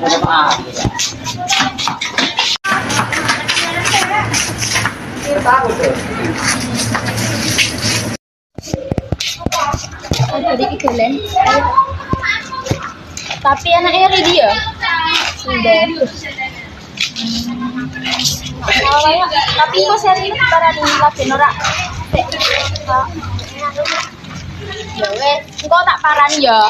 Jadi kalian, tapi anaknya ready ya? Sudah. Tapi kok seri para nih lagi norak. Ya wes, engko tak paran ya.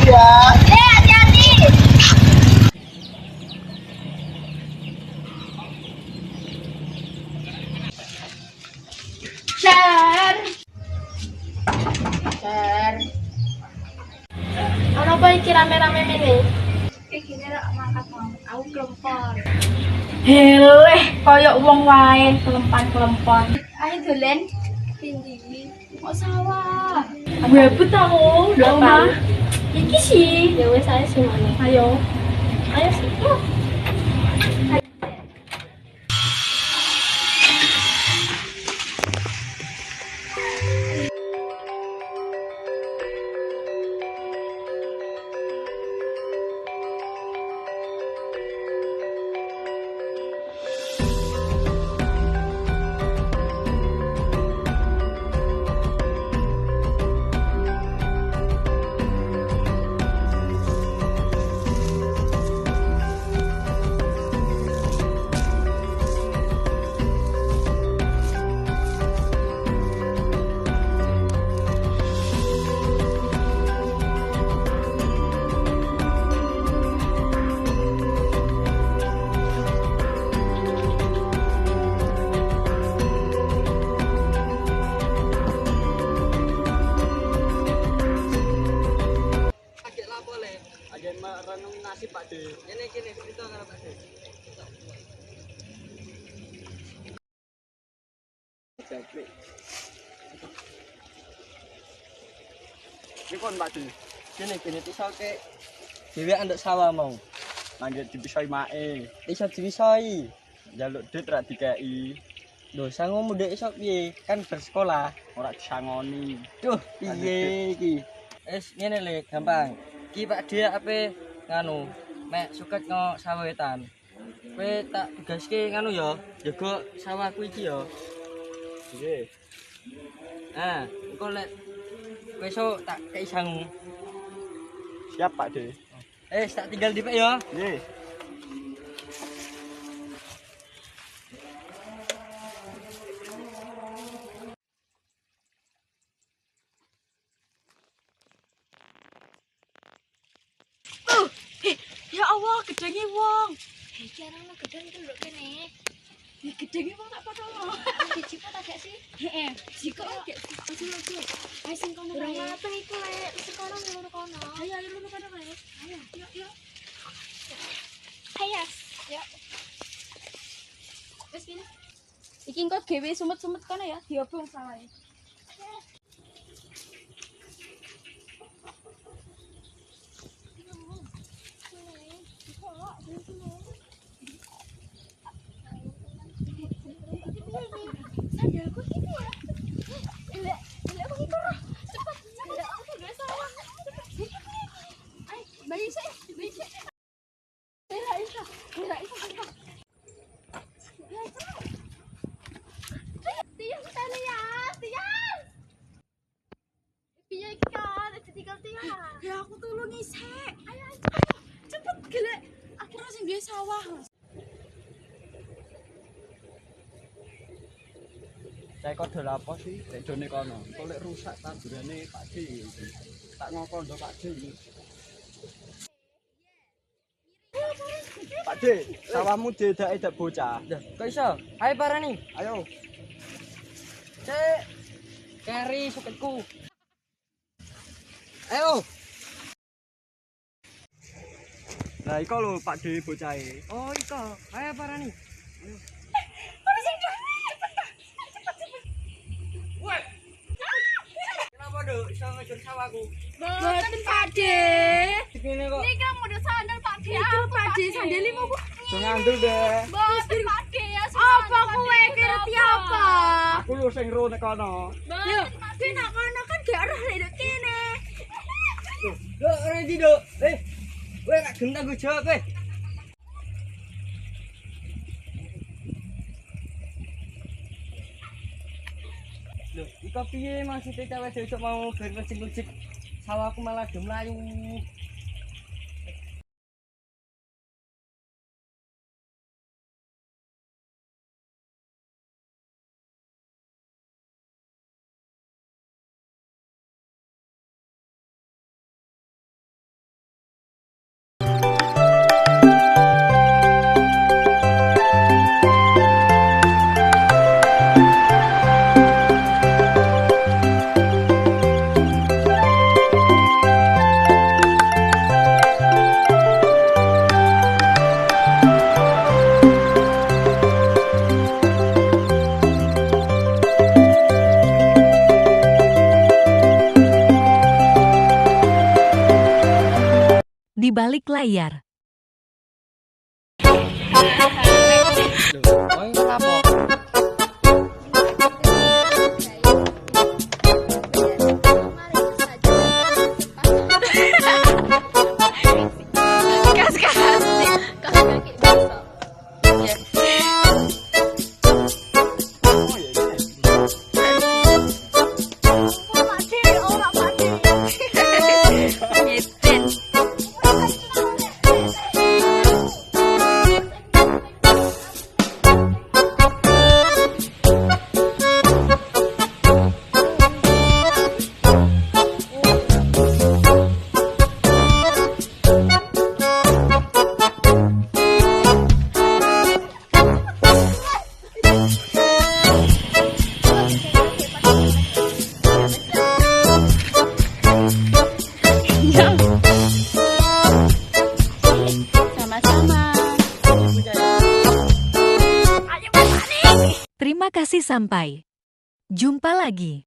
Ya hati-hati. Share. Ono apa iki rame-rame ini? Iki nek mangkat aku kelempon. Heleh, koyok wong wae kelempan-kelempon. Ayo dolen. Tinggi. Kok sawah? Webut aku, lho, iki sih. Ya wes ae sing mana. Ayo. Ayo sih. Renung nasib Pak De. Ini cerita karo Pak De. Ini kon Pak De. Gini pisau ke dhewe anduk sawah mau. Lanjut dipisoi mae. Iso dipisoi. Njaluk duit ra dikeki. Lho, sangomu ndek iso piye? Kan bersekolah, ora disangoni. Duh, piye iki? Wis ngene le, gampang. Ki Pak De ape nganu mek suket ngo sawetan kowe tak tugaske nganu ya jaga sawahku iki ya nggih engko lek besok tak kei sangu siap Pak De tak tinggal dipek ya nggih Ya Allah, gedenge wong. Iki arane gedeng iki lho kene. Ya gedenge wong tak padha lho. Dicipot agak sih? Heeh. Jiko agak sih. Ayo sing kono. Ora mateng iku lek sekarang ngono kono. Ayo ngono kono kae. Ayo, yuk. Ayo. Ya. Wes pin. Iki engko gawe sumet-sumet kono ya, diobong sawahe. Sandalku gitu ya. Elek aku ngikut roh. Cepat. Aku gak salah. Ayo, bayi saya. Tidak bisa. Tiang tadi ya, Tiang. Piye kan, ditinggal Tiang. Ya aku tulungi sik. Ayo cepet gelek. Aku sing duwe sawah, Mas. Saya kok dol apa sih? Nek done kono. Kok lek rusak tanggurane Pak De iki. Tak ngokondo Pak De iki. Pak De, sawahmu didake dak bocah. Dah, kok iso? Ayo parani. Ayo. Cek. Keri suketku. Ayo. Nah, iko lho Pak De bocahe. Oh, iko. Ayo parani. Ayo. Kenapa dok? Iso ngejar sawahku. Boten Pak De. Begini kok. Niki model sandal Pak De. Itu Pak De sandalimu kok. Jangan ngandel deh. Boten Pak De ya. Apa kowe ngerti apa? Aku lho sing ro nek kono. Boten Pak Tapi nak kono kan gak arah lek kene. Lo ready do. Kowe gak gentang gue jawab kowe. Loh, iko piye maksudnya cewek cewek mau berkecil-kecil sawahku malah do mlayu. Di balik layar. Loh, kowe kenapa? Kas kaki besok. Oh iya. Ngeten. Sama-sama. Ayo Pak Nik. Terima kasih sampai jumpa lagi.